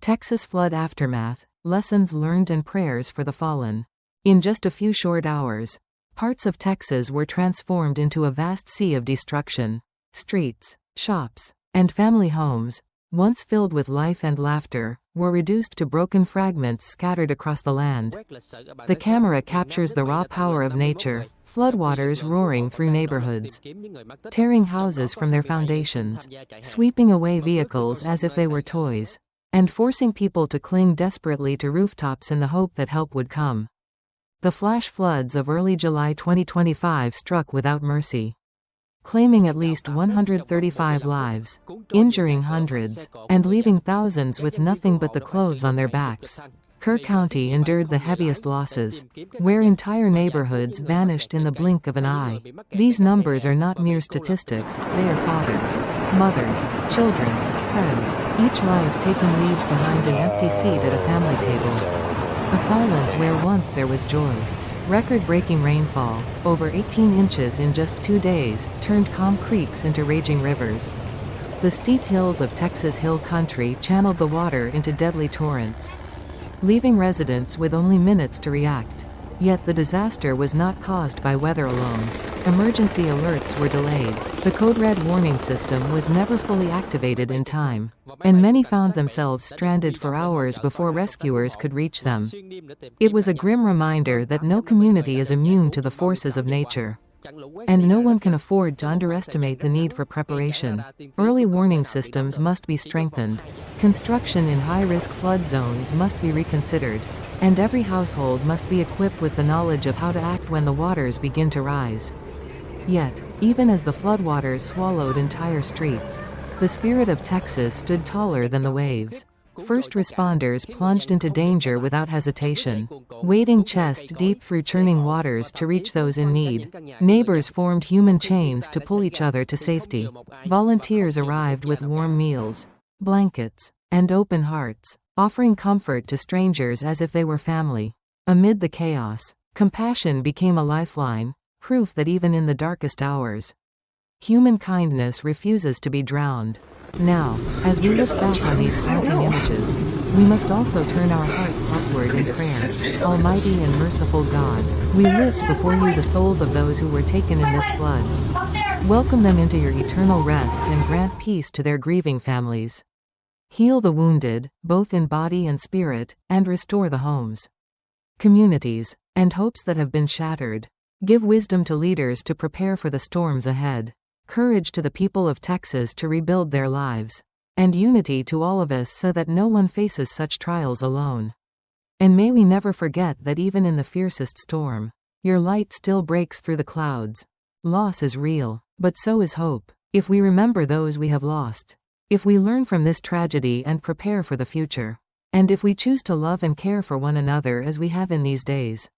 Texas flood aftermath, lessons learned and prayers for the fallen. In just a few short hours, parts of Texas were transformed into a vast sea of destruction. Streets, shops, and family homes, once filled with life and laughter, were reduced to broken fragments scattered across the land. The camera captures the raw power of nature, floodwaters roaring through neighborhoods, tearing houses from their foundations, sweeping away vehicles as if they were toys, and forcing people to cling desperately to rooftops in the hope that help would come. The flash floods of early July 2025 struck without mercy, claiming at least 135 lives, injuring hundreds, and leaving thousands with nothing but the clothes on their backs. Kerr County endured the heaviest losses, where entire neighborhoods vanished in the blink of an eye. These numbers are not mere statistics, they are fathers, mothers, children, friends, each life taking leaves behind an empty seat at a family table. A silence where once there was joy. Record-breaking rainfall, over 18 inches in just 2 days, turned calm creeks into raging rivers. The steep hills of Texas Hill Country channeled the water into deadly torrents, leaving residents with only minutes to react. Yet the disaster was not caused by weather alone. Emergency alerts were delayed. The code red warning system was never fully activated in time, and many found themselves stranded for hours before rescuers could reach them. It was a grim reminder that no community is immune to the forces of nature, and no one can afford to underestimate the need for preparation. Early warning systems must be strengthened. Construction in high-risk flood zones must be reconsidered, and every household must be equipped with the knowledge of how to act when the waters begin to rise. Yet, even as the floodwaters swallowed entire streets, the spirit of Texas stood taller than the waves. First responders plunged into danger without hesitation, wading chest deep through churning waters to reach those in need. Neighbors formed human chains to pull each other to safety. Volunteers arrived with warm meals, blankets, and open hearts, offering comfort to strangers as if they were family. Amid the chaos, compassion became a lifeline, proof that even in the darkest hours, human kindness refuses to be drowned. Now, as we look back on these haunting images, we must also turn our hearts upward in prayer. Almighty and merciful God, we lift before you the souls of those who were taken in this flood. Welcome them into your eternal rest and grant peace to their grieving families. Heal the wounded, both in body and spirit, and restore the homes, communities, and hopes that have been shattered. Give wisdom to leaders to prepare for the storms ahead, courage to the people of Texas to rebuild their lives, and unity to all of us so that no one faces such trials alone. And may we never forget that even in the fiercest storm, your light still breaks through the clouds. Loss is real, but so is hope, if we remember those we have lost. If we learn from this tragedy and prepare for the future, and if we choose to love and care for one another as we have in these days,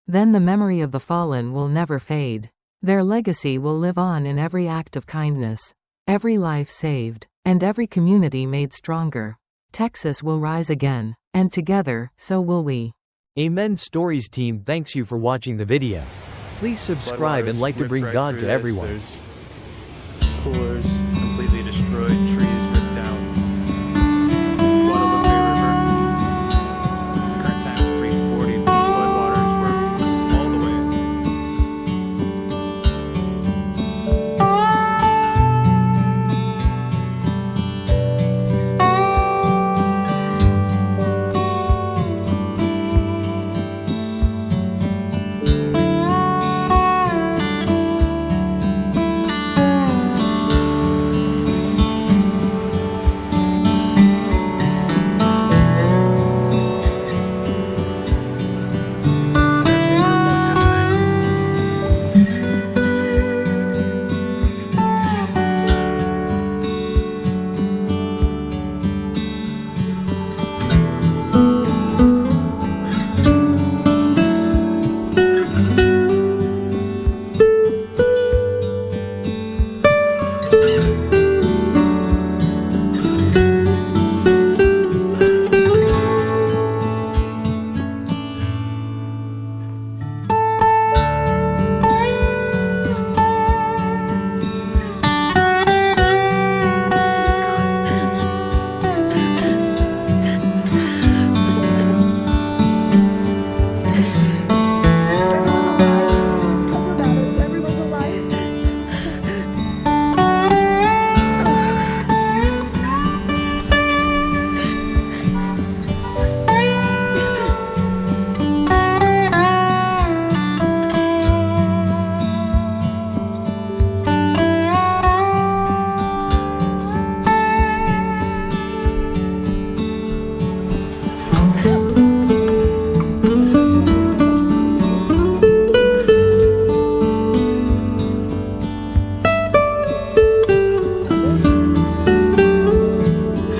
then the memory of the fallen will never fade. Their legacy will live on in every act of kindness, every life saved, and every community made stronger. Texas will rise again, and together, so will we. Amen Stories team thanks you for watching the video. Please subscribe and like to bring God to everyone.